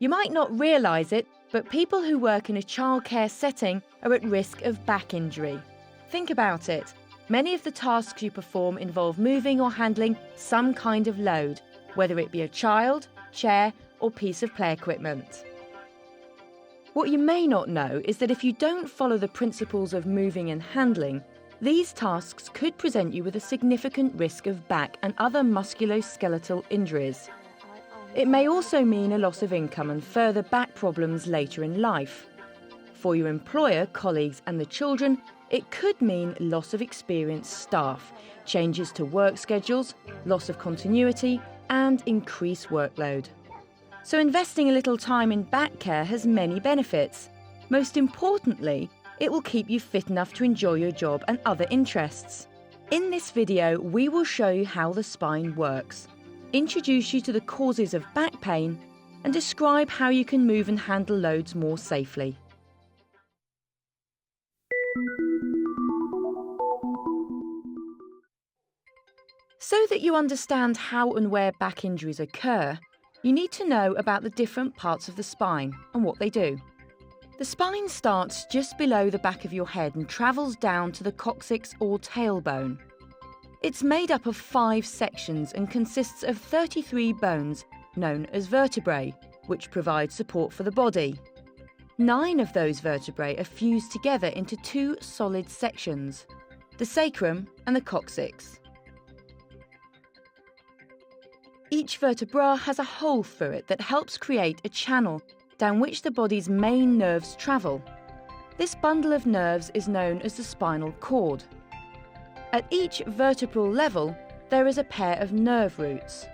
You might not realise it, but people who work in a childcare setting are at risk of back injury. Think about it. Many of the tasks you perform involve moving or handling some kind of load, whether it be a child, chair, or piece of play equipment. What you may not know is that if you don't follow the principles of moving and handling, these tasks could present you with a significant risk of back and other musculoskeletal injuries. It may also mean a loss of income and further back problems later in life. For your employer, colleagues and the children, it could mean loss of experienced staff, changes to work schedules, loss of continuity and increased workload. So investing a little time in back care has many benefits. Most importantly, it will keep you fit enough to enjoy your job and other interests. In this video, we will show you how the spine works, introduce you to the causes of back pain, and describe how you can move and handle loads more safely. So that you understand how and where back injuries occur, you need to know about the different parts of the spine and what they do. The spine starts just below the back of your head and travels down to the coccyx or tailbone. It's made up of 5 sections and consists of 33 bones, known as vertebrae, which provide support for the body. 9 of those vertebrae are fused together into 2 solid sections, the sacrum and the coccyx. Each vertebra has a hole through it that helps create a channel down which the body's main nerves travel. This bundle of nerves is known as the spinal cord. At each vertebral level, there is a pair of nerve roots.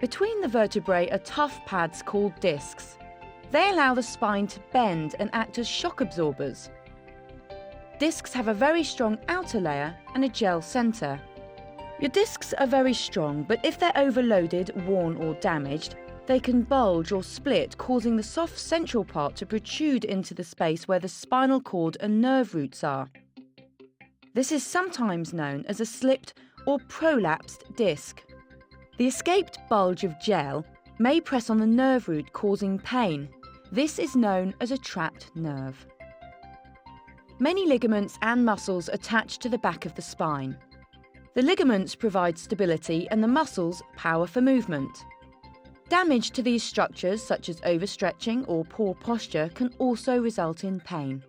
Between the vertebrae are tough pads called discs. They allow the spine to bend and act as shock absorbers. Discs have a very strong outer layer and a gel centre. Your discs are very strong, but if they're overloaded, worn or damaged, they can bulge or split, causing the soft central part to protrude into the space where the spinal cord and nerve roots are. This is sometimes known as a slipped or prolapsed disc. The escaped bulge of gel may press on the nerve root, causing pain. This is known as a trapped nerve. Many ligaments and muscles attach to the back of the spine. The ligaments provide stability and the muscles power for movement. Damage to these structures, such as overstretching or poor posture, can also result in pain.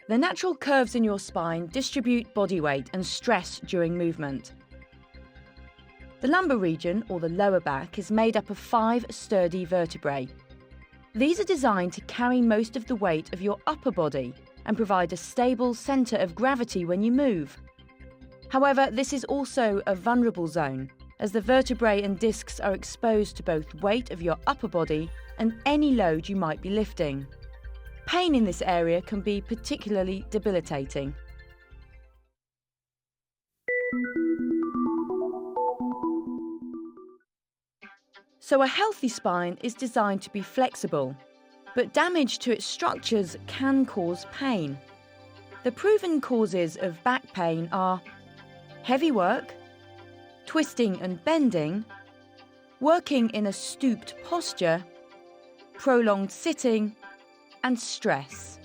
The natural curves in your spine distribute body weight and stress during movement. The lumbar region, or the lower back, is made up of 5 sturdy vertebrae. These are designed to carry most of the weight of your upper body and provide a stable centre of gravity when you move. However, this is also a vulnerable zone, as the vertebrae and discs are exposed to both weight of your upper body and any load you might be lifting. Pain in this area can be particularly debilitating. So a healthy spine is designed to be flexible, but damage to its structures can cause pain. The proven causes of back pain are heavy work, twisting and bending, working in a stooped posture, prolonged sitting, and stress.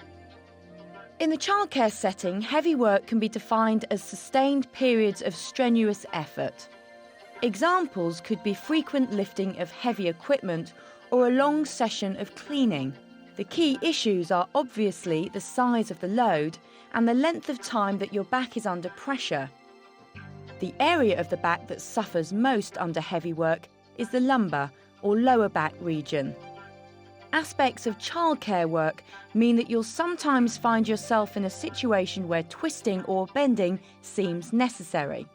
In the childcare setting, heavy work can be defined as sustained periods of strenuous effort. Examples could be frequent lifting of heavy equipment or a long session of cleaning. The key issues are obviously the size of the load and the length of time that your back is under pressure. The area of the back that suffers most under heavy work is the lumbar or lower back region. Aspects of childcare work mean that you'll sometimes find yourself in a situation where twisting or bending seems necessary.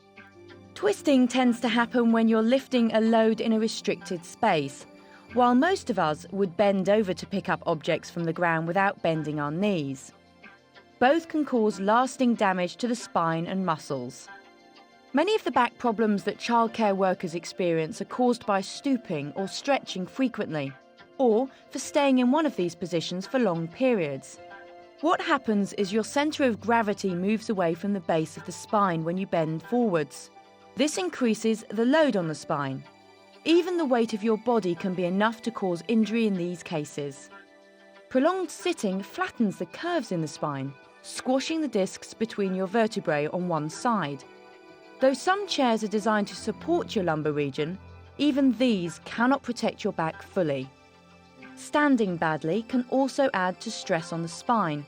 Twisting tends to happen when you're lifting a load in a restricted space, while most of us would bend over to pick up objects from the ground without bending our knees. Both can cause lasting damage to the spine and muscles. Many of the back problems that childcare workers experience are caused by stooping or stretching frequently, or for staying in one of these positions for long periods. What happens is your centre of gravity moves away from the base of the spine when you bend forwards. This increases the load on the spine. Even the weight of your body can be enough to cause injury in these cases. Prolonged sitting flattens the curves in the spine, squashing the discs between your vertebrae on one side. Though some chairs are designed to support your lumbar region, even these cannot protect your back fully. Standing badly can also add to stress on the spine.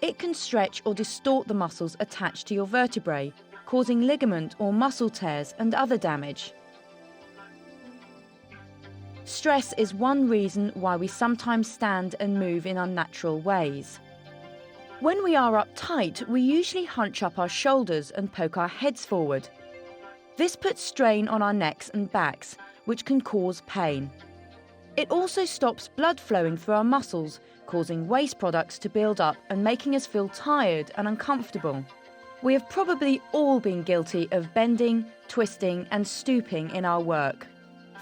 It can stretch or distort the muscles attached to your vertebrae, causing ligament or muscle tears and other damage. Stress is one reason why we sometimes stand and move in unnatural ways. When we are uptight, we usually hunch up our shoulders and poke our heads forward. This puts strain on our necks and backs, which can cause pain. It also stops blood flowing through our muscles, causing waste products to build up and making us feel tired and uncomfortable. We have probably all been guilty of bending, twisting, and stooping in our work.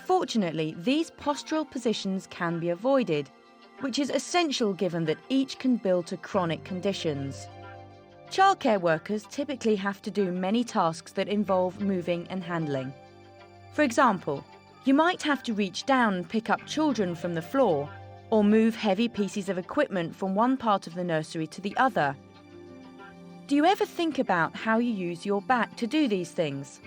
Fortunately, these postural positions can be avoided, which is essential given that each can build to chronic conditions. Childcare workers typically have to do many tasks that involve moving and handling. For example, you might have to reach down and pick up children from the floor, or move heavy pieces of equipment from one part of the nursery to the other. Do you ever think about how you use your back to do these things?